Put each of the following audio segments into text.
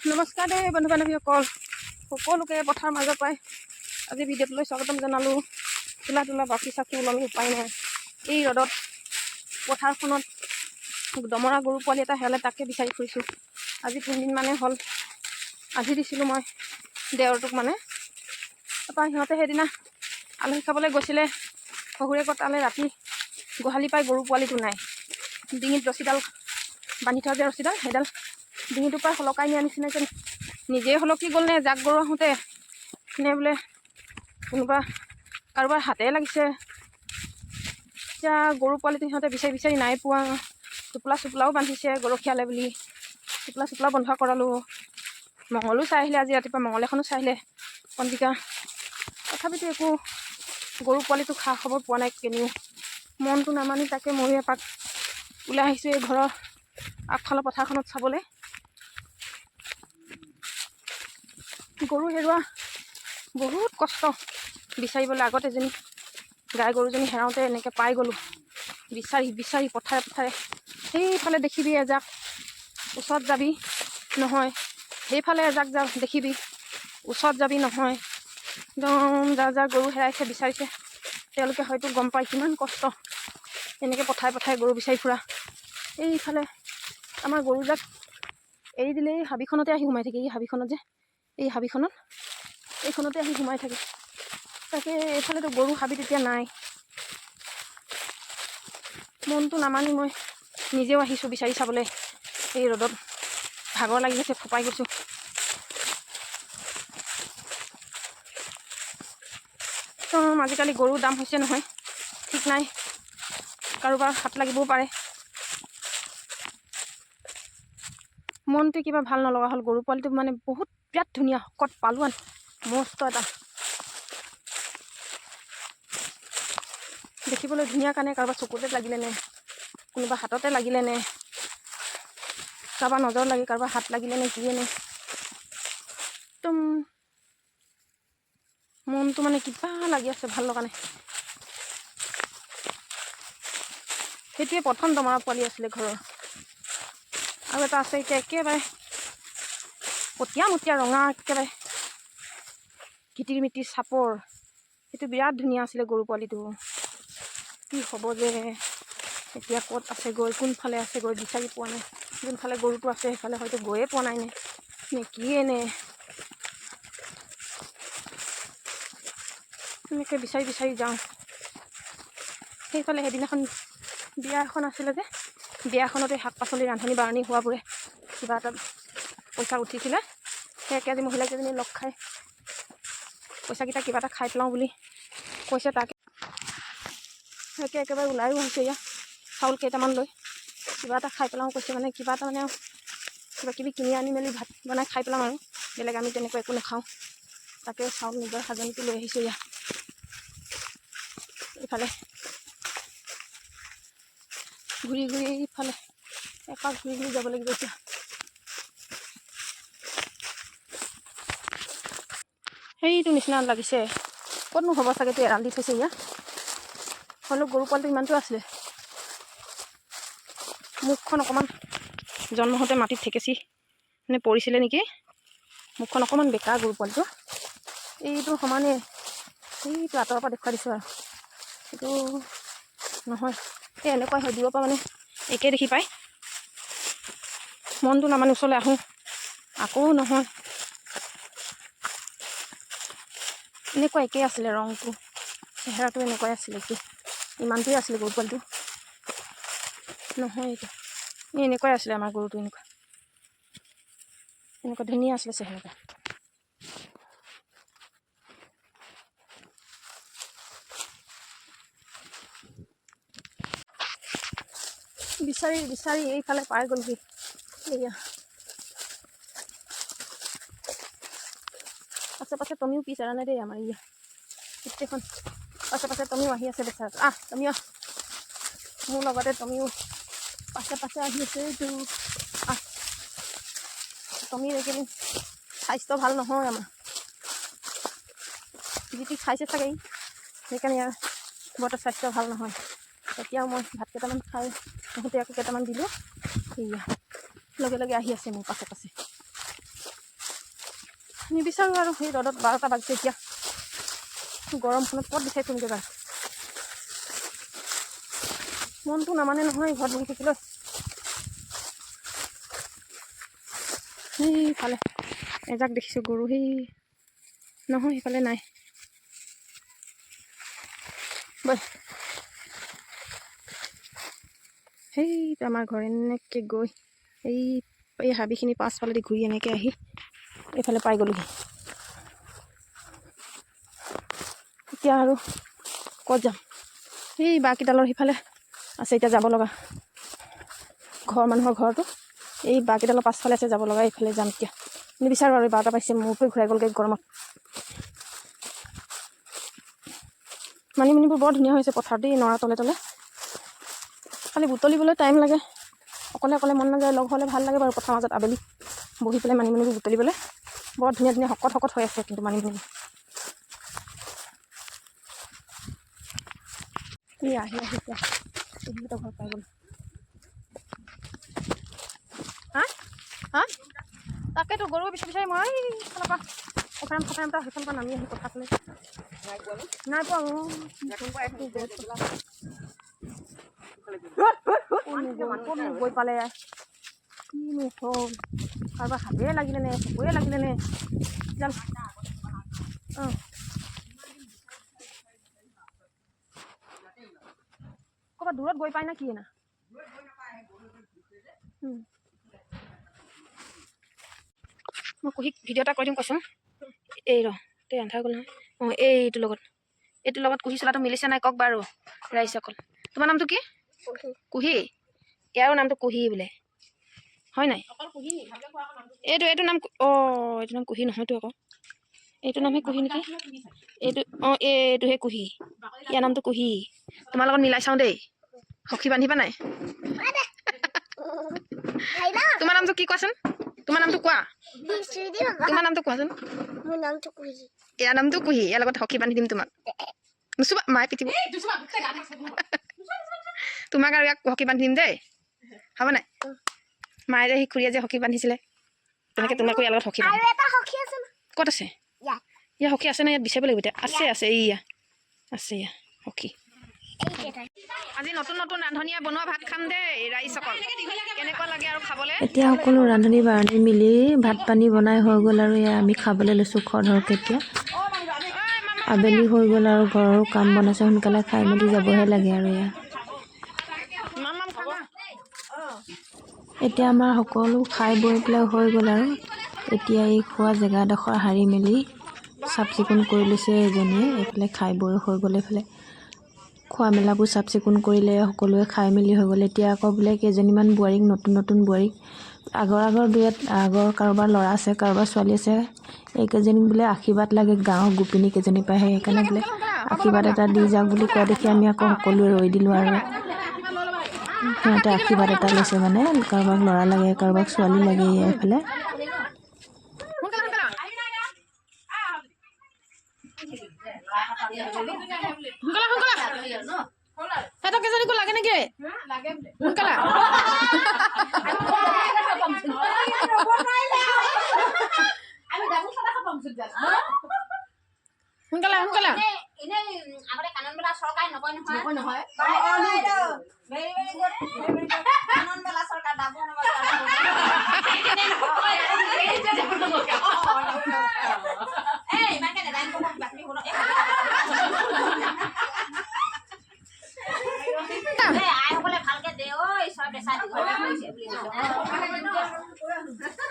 নমস্কাৰ দেই বন্ধু বান্ধৱীসকল, সকলোকে পথাৰ মাজৰ পৰাই আজি ভিডিঅ'টোলৈ স্বাগতম জনালোঁ। তোলা বাকী চাকি ওলালোঁ, উপায় নাই। এই ৰ'দত পথাৰখনত দমৰা গৰু পোৱালি এটা হেৰালে, তাকে বিচাৰি ফুৰিছোঁ। আজি 3 দিন মানে হ'ল আজি দিছিলোঁ মই দেওৰটোক মানে। তাৰপৰা সিহঁতে সেইদিনা আলহী খাবলৈ গৈছিলে শহুৰেকৰ তালৈ। ৰাতি গোহালি পাই গৰু পোৱালিটো নাই। ডিঙিত ৰছীডাল বান্ধি থোৱা যে ৰছীডাল, সেইডাল ডিঙিটোৰ পৰা সলকাই নিয়া নিচিনাকৈ নিজেই সলকি গ'ল নে জাক গৰু আহোঁতে নে বোলে কোনোবা কাৰোবাৰ হাতে লাগিছে। এতিয়া গৰু পোৱালিটো সিহঁতে বিচাৰি বিচাৰি নাই পোৱা। টোপোলা চোপলাও বান্ধিছে গৰখীয়ালে বুলি, টোপোলা চোপলাও বন্ধ কৰালোঁ। মঙলো চাই আহিলে, আজি ৰাতিপুৱা মঙল এখনো চাই আহিলে পঞ্জিকা। তথাপিতো একো গৰু পোৱালিটো খা খবৰ পোৱা নাই। কেনিও মনটো নামানি তাকে ময়ো এপাক ওলাই আহিছোঁ এই ঘৰৰ আগফালৰ পথাৰখনত চাবলৈ। গৰু হেৰুৱা বহুত কষ্ট বিচাৰিবলৈ। আগত এজনী গাই গৰুজনী হেৰাওঁতে এনেকৈ পাই গ'লোঁ, বিচাৰি বিচাৰি পথাৰে পথাৰে। সেইফালে দেখিবি এজাক, ওচৰত যাবি নহয়। সেইফালে এজাক দেখিবি, ওচৰত যাবি নহয়। একদম যাৰ যাৰ গৰু হেৰাইছে বিচাৰিছে, তেওঁলোকে হয়তো গম পায় কিমান কষ্ট এনেকৈ পথাৰে পথাৰে গৰু বিচাৰি ফুৰা। এইফালে আমাৰ গৰুজাক এৰি দিলেই হাবিখনতে আহি সোমাই থাকে। এই হাবিখনত যে, এই হাবিখনত এইখনতে আহি সোমাই থাকে। তাকে এইফালেতো গৰু হাবিত এতিয়া নাই। মনটো নামানি মই নিজেও আহিছোঁ বিচাৰি চাবলৈ। এই ৰ'দত ভাগৰ লাগি গৈছে, ফপাই গৈছোঁ। আজিকালি গৰুৰ দাম হৈছে নহয়, ঠিক নাই। কাৰোবাৰ হাত লাগিবও পাৰে। মনটো কিবা ভাল নলগা হ'ল। গৰু পোৱালিটো মানে বহুত বিৰাট ধুনীয়া, শকত পালোৱান মস্ত এটা, দেখিবলৈ ধুনীয়া কাৰণে কাৰোবাৰ চকুতে লাগিলে নে, কোনোবা হাততে লাগিলে নে, কাৰোবাৰ নজৰ লাগি কাৰোবাৰ হাত লাগিলে নে, কিয়ে নে, একদম মনটো মানে কিবা লাগি আছে, ভাল লগা নাই। সেইটোৱে প্ৰথম দমৰা পোৱালি আছিলে ঘৰৰ। আৰু এটা আছে এতিয়া একেবাৰে পটীয়া মটীয়া ৰঙা, একেবাৰে ঘিটিৰ মিটিৰ চাপৰ। সেইটো বিৰাট ধুনীয়া আছিলে গৰু পোৱালিটো। কি হ'ব যে এতিয়া, ক'ত আছে গৈ, কোনফালে আছে গৈ বিচাৰি পোৱা নাই। যোনফালে গৰুটো আছে সেইফালে হয়তো গৈয়ে পোৱা নাই নে কিয়ে নে। এনেকৈ বিচাৰি বিচাৰি যাওঁ। সেইফালে সেইদিনাখন বিয়া এখন আছিলে যে, বিয়াখনতে শাক পাচলি ৰান্ধনি বাঢ়নি হোৱাবোৰে কিবা এটা পইচা উঠিছিলে। সেই একেজি মহিলাকেইজনী লগ খাই পইচাকেইটা কিবা এটা খাই পেলাওঁ বুলি কৈছে। তাকে একেবাৰে ওলায়ো আহিছে। এয়া চাউল কেইটামান লৈ কিবা এটা খাই পেলাওঁ কৈছে। মানে কিবা এটা মানে কিবা কিবি কিনি আনি মেলি ভাত বনাই খাই পেলাওঁ আৰু বেলেগ আমি তেনেকৈ একো নাখাওঁ। তাকে চাউল নিজৰ সাজনীটো লৈ আহিছোঁ। এয়া এইফালে ঘূৰি ঘূৰি এইফালে এপাক ঘূৰি ঘূৰি যাব লাগিব এতিয়া। সেইটো নিচিনা লাগিছে, ক'তনো হ'ব চাগে, তো এৰাল দি থৈছে। ইয়াত হ'লেও গৰু পোৱালিটো ইমানটো আছিলে। মুখখন অকণমান জন্ম হওঁতে মাটিত ঠেকেচি মানে পৰিছিলে নেকি, মুখখন অকণমান বেকা গৰু পোৱালিটো। এইটো সমানে, এইটো আঁতৰৰ পৰা দেখুৱাই দিছোঁ আৰু এইটো নহয়। এই এনেকুৱা হয়, দূৰৰ পৰা মানে একে দেখি পায়। মনটো নামানি ওচৰলৈ আহোঁ, আকৌ নহয়। এনেকুৱা একেই আছিলে, ৰংটো চেহেৰাটো এনেকুৱাই আছিলে, একেই ইমানটোৱে আছিলে গৰু পোৱালিটো। নহয় এইটো এনেকুৱাই আছিলে আমাৰ গৰুটো, এনেকুৱা ধুনীয়া আছিলে চেহেৰাটো। বিচাৰি বিচাৰি এইফালে পাই গ'লহি। এয়া পাছে পাছে তুমিও পিছ এৰা নাই দেই। আমাৰ ইয়া গোটেইখন পাছে পাছে তুমিও আহি আছে। বেচাৰা তুমিও মোৰ লগতে তুমিও পাছে পাছে আহি আছে। এইটো তুমি এইকেইদিন স্বাস্থ্য ভাল নহয় আমাৰ, যিটি খাইছে চাগে, সেইকাৰণে ইয়াৰ বৰ এটা স্বাস্থ্য ভাল নহয়। এতিয়াও মই ভাত কেইটামান খাই বহুতে আকৌ কেইটামান দিলোঁ। সেয়া লগে লগে আহি আছে মোৰ পাছে পাছে। নিবিচাৰোঁ আৰু সেই ৰ'দত 12টা বাজিছে এতিয়া গৰমখনত ক'ত বিচাৰি ফুৰিমগৈ বাৰু মনটো নামানে নহয় ঘৰত বহি থাকিলৈ সেইফালে এজাক দেখিছোঁ গৰু সেই নহয় সেইফালে নাই বল সেইটো আমাৰ ঘৰ এনেকৈ গৈ এই হাবিখিনি পাছফালেদি ঘূৰি এনেকৈ আহি এইফালে পাই গ'লোহি এতিয়া আৰু ক'ত যাম সেই বাঁহকেইডালৰ সিফালে আছে এতিয়া যাব লগা ঘৰ মানুহৰ ঘৰটো এই বাঁহকেইডালৰ পাছফালে আছে যাব লগা এইফালে যাম এতিয়া নিবিচাৰোঁ আৰু 12টা পাইছে মোৰ ফুৰি ঘূৰাই গ'লগৈ গৰমত মানিমুনিবোৰ বৰ ধুনীয়া হৈছে পথাৰত দেই নৰা তলে তলে খালি বুটলিবলৈ টাইম লাগে অকলে অকলে মন নাযায় লগ হ'লে ভাল লাগে বাৰু পথাৰৰ মাজত আবেলি বহি পেলাই মানিমুনিবোৰ বুটলিবলৈ বৰ ধুনীয়া ধুনীয়া শকত শকত হৈ আছে কিন্তু মানিমুনি আহি আহি এতিয়া সিহঁতৰ ঘৰত পাই গ'ল হা হা তাকেতো গৰু বিচাৰি মই এইফালৰ পৰা সফাম এটা সেইফালৰ পৰা নামি আহি পথাৰলৈ নাই পোৱা গৈ পালে কিনো হ'ল কাৰোবাৰ হাতেৰে লাগিলে নে চকুৰে লাগিলে নে অঁ ক'ৰবাত দূৰত গৈ পাই না কি না মই কুহিক ভিডিঅ' এটা কৰি দিম কৈছোঁ এই তই আন্ধাৰ গ'ল নহয় অঁ এইটোৰ লগত কুহি চোলাটো মিলিছে নাই কওক বাৰু ৰাইজসকল তোমাৰ নামটো কি কুহি ইয়াৰো নামটো কুহি বোলে হয় নাই এইটো নাম এইটো নাম কুহি নহয়তো আকৌ এইটো নামহে কুহি নেকি এইটো এইটোহে কুহি ইয়াৰ নামটো কুহি তোমাৰ লগত মিলাই চাওঁ দেই সখী বান্ধিবা নাই তোমাৰ নামটো কি কোৱাচোন তোমাৰ নামটো কোৱা তোমাৰ নামটো কোৱাচোন ইয়াৰ নামটো কুহি ইয়াৰ লগত সখী বান্ধি দিম তোমাক নুচুবা মায়ে পিটিব তোমাক আৰু ইয়াক সখী বান্ধি দিম দেই হ'ব নাই মায়ে যে সি খুৰীয়ে যে সখী বান্ধিছিলে তেনেকৈ তোমাকো ইয়াৰ লগত সখী ক'ত আছে ইয়াৰ সখী আছে নে ইয়াত বিচাৰিব লাগিব এতিয়া আছে ইয়া আছে ইয়া সখী আজি নতুন নতুন ৰান্ধনীয়ে বনোৱা ভাত খাম দেই ৰাইজসকল কেনেকুৱা লাগে আৰু খাবলৈ এতিয়া সকলো ৰান্ধনি বাঢ়নি মিলি ভাত পানী বনাই হৈ গ'ল আৰু এয়া আমি খাবলৈ লৈছোঁ খৰধৰকৈ এতিয়া আবেলি হৈ গ'ল আৰু ঘৰৰো কাম বনাইছে সোনকালে খাই মেলি যাবহে লাগে আৰু এয়া এতিয়া আমাৰ সকলো খাই বৈ পেলাই হৈ গ'ল আৰু এতিয়া এই খোৱা জেগাডোখৰ সাৰি মেলি চাফ চিকুণ কৰি লৈছে এজনীয়ে এইফালে খাই বৈ হৈ গ'ল এইফালে খোৱা মেলাবোৰ চাফ চিকুণ কৰিলে সকলোৱে খাই মেলি হৈ গ'ল এতিয়া আকৌ বোলে কেইজনীমান বোৱাৰীক নতুন বোৱাৰীক আগৰ কাৰোবাৰ ল'ৰা আছে কাৰোবাৰ ছোৱালী আছে এইকেইজনীক বোলে আশীৰ্বাদ লাগে গাঁৱৰ গোপিনী কেইজনী পাইহে সেইকাৰণে বোলে আশীৰ্বাদ এটা দি যাওক বুলি কোৱা দেখি আমি আকৌ সকলোৱে ৰৈ দিলোঁ আৰু সিহঁতে আশীৰ্বাদ এটা লৈছে মানে কাৰোবাক ল'ৰা লাগে কাৰোবাক ছোৱালী লাগে এইফালে কেইজনীকো লাগে নেকি সোনকালে সোনকালে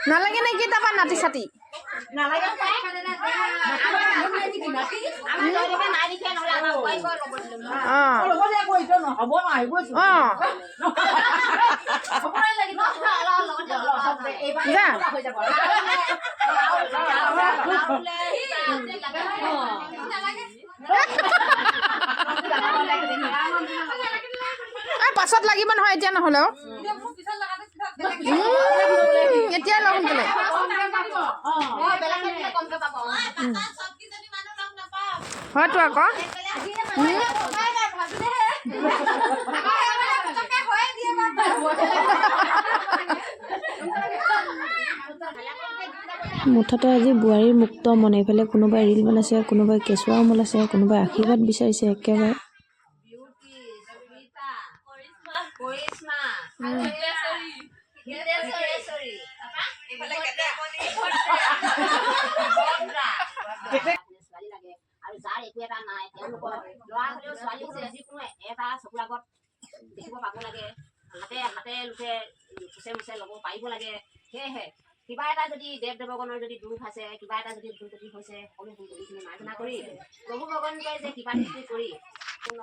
নালাগে নেকি তাৰপৰা নাতি চাতি পাছত লাগিব নহয় এতিয়া নহ'লেও এতিয়াই লগ সোনকালে হয়তো আকৌ মুঠতে আজি বোৱাৰীৰ মুক্ত মনে এইফালে কোনোবাই ৰীল বনাইছে, কোনোবাই কেঁচুৱা উমলাইছে, কোনোবাই আশীৰ্বাদ বিচাৰিছে একেবাৰে। আৰু যাৰ একো এটা নাই তেওঁলোকৰ ল'ৰা হ'লেও ছোৱালী হ'লেও যিকোনো এটা চকুৰ আগত দেখিব পাব লাগে, হাতে হাতে লোকে মুচে মুচে ল'ব পাৰিব লাগে। সেয়েহে কিবা এটা যদি দেৱ দেৱগণৰ যদি দুখ আছে, কিবা এটা যদি ভুল ত্ৰুটি হৈছে, সকলো ভুল ত্ৰুটিখিনি মাৰ্জনা কৰি প্ৰভু ভগৱানকে যে কিবা দৃষ্টি কৰি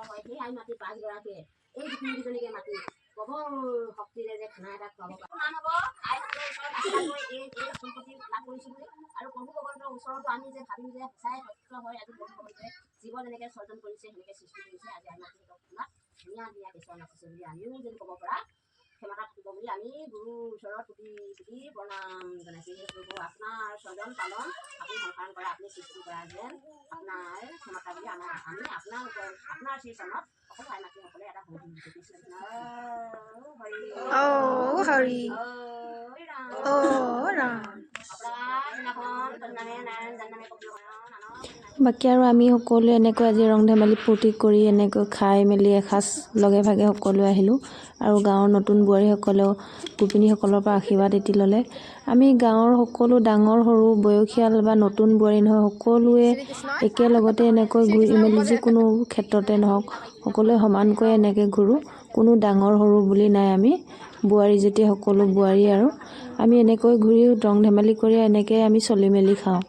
হয়, সেই আই মাতি 5গৰাকীয়ে এই দুজনীকে মাতি প্ৰভুৰ শক্তিৰে যে খানা এটা খুৱাব পাৰে। নাম হ'ব আইসকলৰ ওচৰত এই সম্পত্তি লাভ কৰিছোঁ বুলি। আৰু প্ৰভু ভগৱন্তৰ ওচৰতো আমি যে ভাবিম যে সঁচাই সত্য হয়, আজি প্ৰভু ভগৱন্তে জীৱ যেনেকৈ সৰ্জন কৰিছে সেনেকৈ সৃষ্টি কৰিছে। আজি আই মাতৃহঁতক শুনা ধুনীয়া ধুনীয়া কেঁচুৱা নাচিছে বুলি আমিও যদি ক'ব পৰা ক্ষমতা থাকিব বুলি আমি গুৰুৰ ওচৰত তুতি প্ৰণাম জনাইছোঁ। প্ৰভু আপোনাৰ স্বজন পালন আপুনি সংসাৰণ কৰা, আপুনি সৃষ্টি কৰা যেন আপোনাৰ ক্ষমতা বুলি আমি আপোনালোকৰ আপোনাৰ শ্ৰীচৰণত সকলো আই মাতৃসকলে এটা হৰি কৃষ্ণ হৰি বাকী আৰু আমি সকলোৱে এনেকৈ আজি ৰং ধেমালি ফূৰ্তি কৰি এনেকৈ খাই মেলি এসাঁজ লগে ভাগে সকলোৱে আহিলোঁ। আৰু গাঁৱৰ নতুন বোৱাৰীসকলেও গোপিনীসকলৰ পৰা আশীৰ্বাদ এটি ল'লে। আমি গাঁৱৰ সকলো ডাঙৰ সৰু বয়সীয়াল বা নতুন বোৱাৰী নহয় সকলোৱে একেলগতে এনেকৈ ঘূৰি মেলি যিকোনো ক্ষেত্ৰতে নহওক সকলোৱে সমানকৈ এনেকৈ ঘূৰোঁ। কোনো ডাঙৰ সৰু বুলি নাই, আমি বোৱাৰী যেতিয়া সকলো বোৱাৰী আৰু আমি এনেকৈ ঘূৰি ৰং ধেমালি কৰি এনেকৈ আমি চলি মেলি খাওঁ।